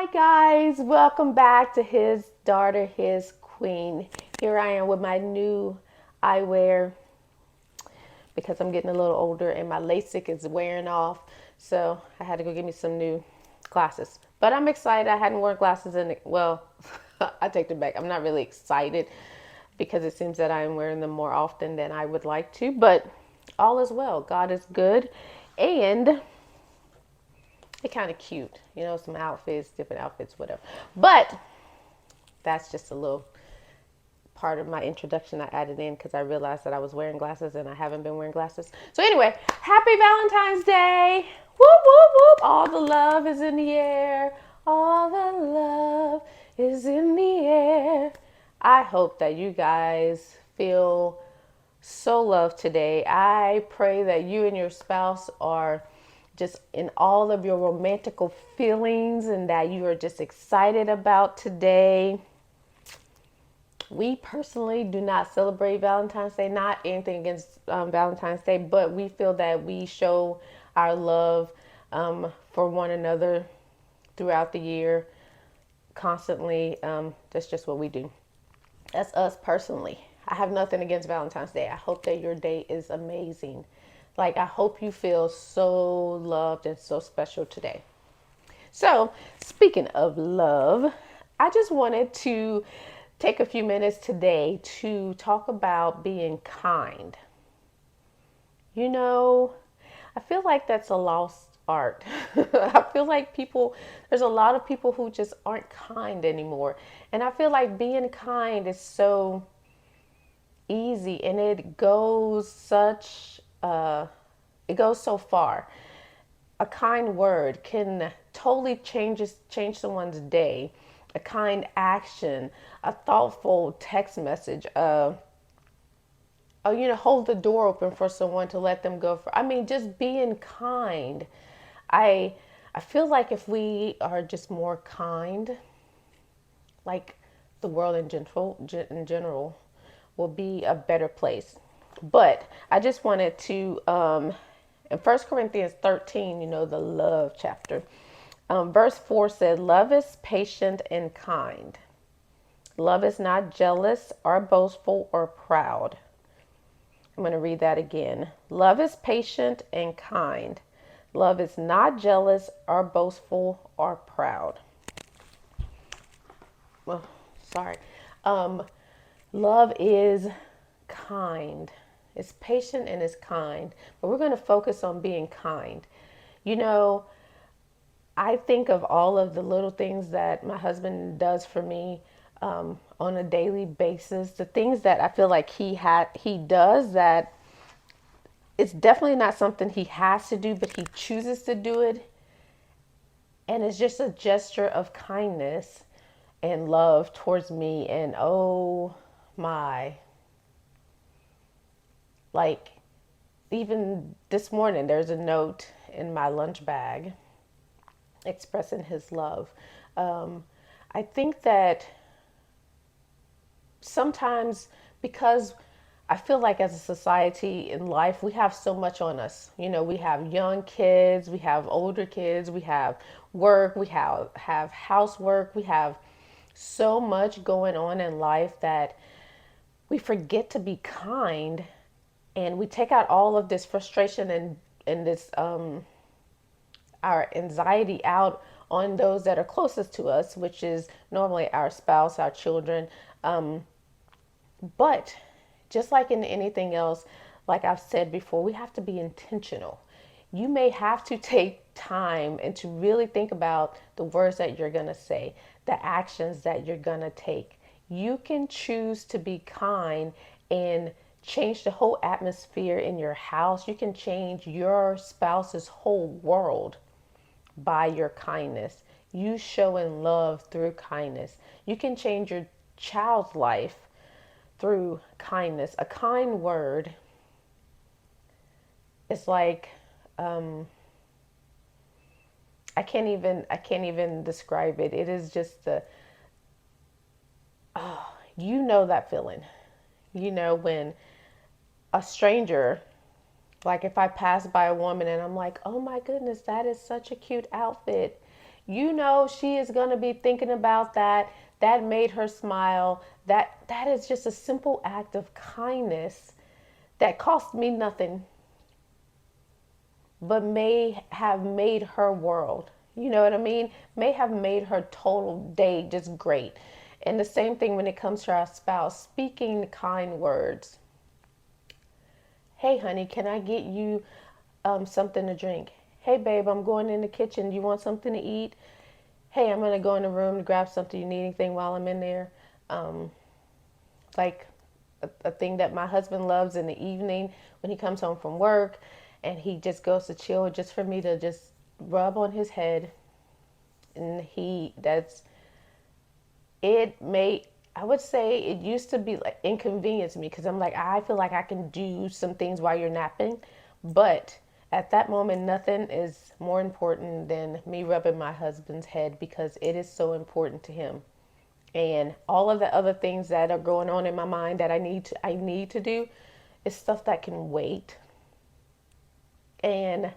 Hi guys, welcome back to His Daughter, His Queen. Here I am with my new eyewear because I'm getting a little older and my LASIK is wearing off. So I had to go get me some new glasses. But I'm excited. I hadn't worn glasses well, I take it back. I'm not really excited because it seems that I'm wearing them more often than I would like to. But all is well. God is good. And they're kind of cute, some outfits, different outfits, whatever. But that's just a little part of my introduction I added in because I realized that I was wearing glasses and I haven't been wearing glasses. So anyway, happy Valentine's Day. Whoop, whoop, whoop. All the love is in the air. All the love is in the air. I hope that you guys feel so loved today. I pray that you and your spouse are just in all of your romantical feelings and that you are just excited about today. We personally do not celebrate Valentine's Day, not anything against Valentine's Day, but we feel that we show our love for one another throughout the year, constantly. That's just what we do. That's us personally. I have nothing against Valentine's Day. I hope that your day is amazing. Like, I hope you feel so loved and so special today. So, speaking of love, I just wanted to take a few minutes today to talk about being kind. I feel like that's a lost art. I feel like there's a lot of people who just aren't kind anymore. And I feel like being kind is so easy and it goes so far. A kind word can totally change someone's day. A kind action, a thoughtful text message, hold the door open for someone to let them go just being kind. I I feel like if we are just more kind, like the world in general will be a better place. But I just wanted to in 1 Corinthians 13, the love chapter, verse 4 said, "Love is patient and kind. Love is not jealous or boastful or proud." I'm going to read that again. Love is patient and kind. Love is not jealous or boastful or proud. Well, sorry. Um, Love is kind. It's patient and it's kind. But we're going to focus on being kind. You know, I think of all of the little things that my husband does for me on a daily basis. The things that I feel like he does that it's definitely not something he has to do, but he chooses to do it. And it's just a gesture of kindness and love towards me. And oh my, like even this morning, there's a note in my lunch bag expressing his love. I think that sometimes because I feel like as a society in life, we have so much on us. We have young kids, we have older kids, we have work, we have housework, we have so much going on in life that we forget to be kind, and we take out all of this frustration and this our anxiety out on those that are closest to us, which is normally our spouse, our children. But just like in anything else, like I've said before, we have to be intentional. You may have to take time and to really think about the words that you're going to say, the actions that you're going to take. You can choose to be kind and change the whole atmosphere in your house. You can change your spouse's whole world by your kindness. You showing love through kindness. You can change your child's life through kindness. A kind word is like I can't even describe it. It is just that feeling. When a stranger, like if I pass by a woman and I'm like, "Oh my goodness, that is such a cute outfit." You know she is going to be thinking about that. That made her smile. That is just a simple act of kindness that cost me nothing, but may have made her world. You know what I mean? May have made her total day just great. And the same thing when it comes to our spouse, speaking kind words. Hey, honey, can I get you something to drink? Hey, babe, I'm going in the kitchen. Do you want something to eat? Hey, I'm going to go in the room to grab something. You need anything while I'm in there? Um, like a thing that my husband loves in the evening when he comes home from work and he just goes to chill, just for me to just rub on his head. And that's it. May I would say it used to be like inconvenience me because I'm like, I feel like I can do some things while you're napping, but at that moment nothing is more important than me rubbing my husband's head because it is so important to him. And all of the other things that are going on in my mind that I need to do is stuff that can wait. And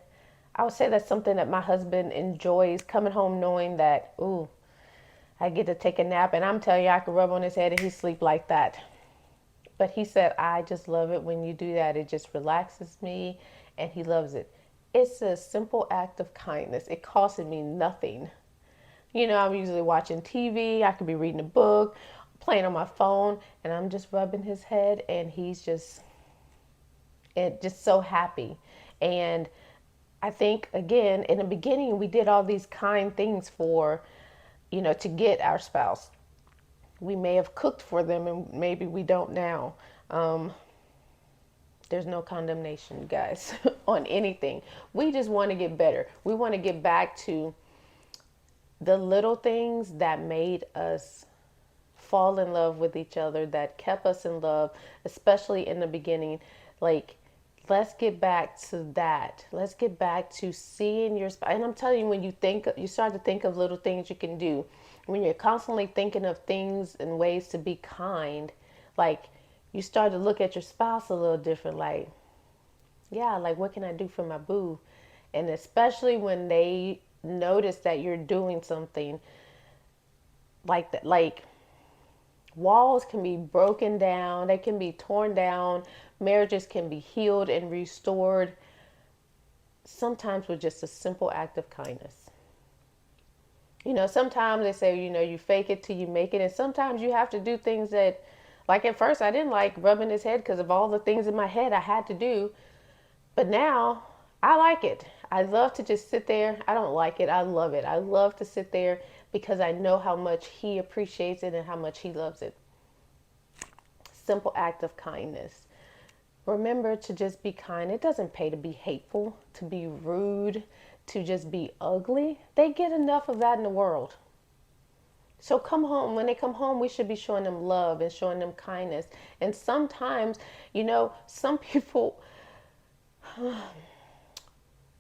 I would say that's something that my husband enjoys, coming home knowing that, ooh, I get to take a nap. And I'm telling you, I could rub on his head and he sleep like that. But he said, I just love it when you do that. It just relaxes me, and he loves it. It's a simple act of kindness. It costs me nothing. You know, I'm usually watching TV. I could be reading a book, playing on my phone, and I'm just rubbing his head, and he's just so happy. And I think, again, in the beginning, we did all these kind things for, to get our spouse. We may have cooked for them, and maybe we don't now. Um, there's no condemnation, guys, on anything. We just want to get better. We want to get back to the little things that made us fall in love with each other, that kept us in love, especially in the beginning. Like, let's get back to that. Let's get back to seeing your spouse. And I'm telling you, when you start to think of little things you can do, when you're constantly thinking of things and ways to be kind, like, you start to look at your spouse a little different. Like, yeah, like, what can I do for my boo? And especially when they notice that you're doing something like that, like, walls can be broken down, they can be torn down, marriages can be healed and restored, sometimes with just a simple act of kindness. Sometimes they say, you fake it till you make it, and sometimes you have to do things that, like, at first I didn't like rubbing his head because of all the things in my head I had to do, but now I like it. I love to just sit there. I don't like it, I love it. I love to sit there because I know how much he appreciates it and how much he loves it. Simple act of kindness. Remember to just be kind. It doesn't pay to be hateful, to be rude, to just be ugly. They get enough of that in the world. So come home. When they come home, we should be showing them love and showing them kindness. And sometimes, some people,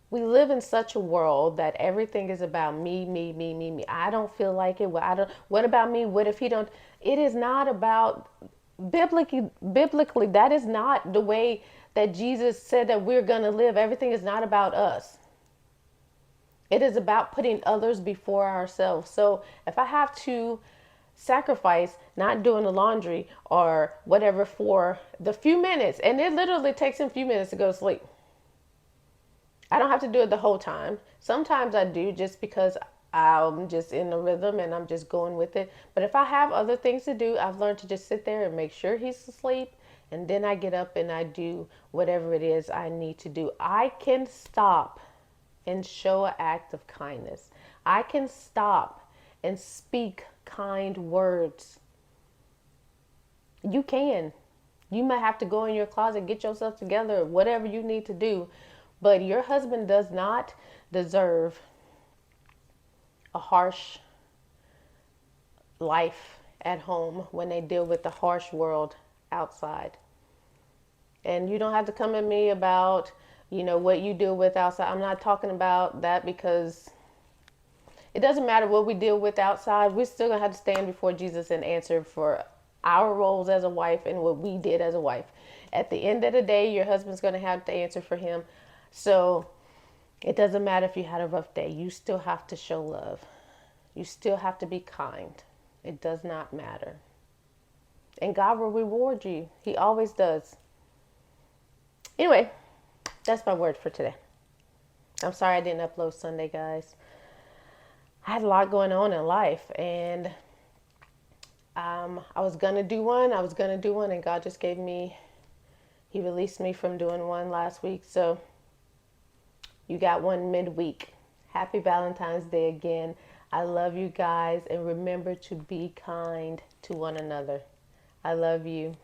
we live in such a world that everything is about me, me, me, me, me. I don't feel like it. What about me? What if he don't? It is not about, biblically, that is not the way that Jesus said that we're going to live. Everything is not about us. It is about putting others before ourselves. So if I have to sacrifice not doing the laundry or whatever for the few minutes, and it literally takes him a few minutes to go to sleep, I don't have to do it the whole time. Sometimes I do, just because I'm just in the rhythm and I'm just going with it. But if I have other things to do, I've learned to just sit there and make sure he's asleep. And then I get up and I do whatever it is I need to do. I can stop and show an act of kindness. I can stop and speak kind words. You can. You might have to go in your closet, get yourself together, whatever you need to do. But your husband does not deserve a harsh life at home when they deal with the harsh world outside. And you don't have to come at me about, what you deal with outside. I'm not talking about that, because it doesn't matter what we deal with outside. We're still going to have to stand before Jesus and answer for our roles as a wife and what we did as a wife. At the end of the day, your husband's going to have to answer for him. So it doesn't matter if you had a rough day. You still have to show love. You still have to be kind. It does not matter. And God will reward you. He always does. Anyway, that's my word for today. I'm sorry I didn't upload Sunday, guys. I had a lot going on in life, and I was gonna do one. And God just gave me. He released me from doing one last week, so you got one midweek. Happy Valentine's Day again. I love you guys, and remember to be kind to one another. I love you.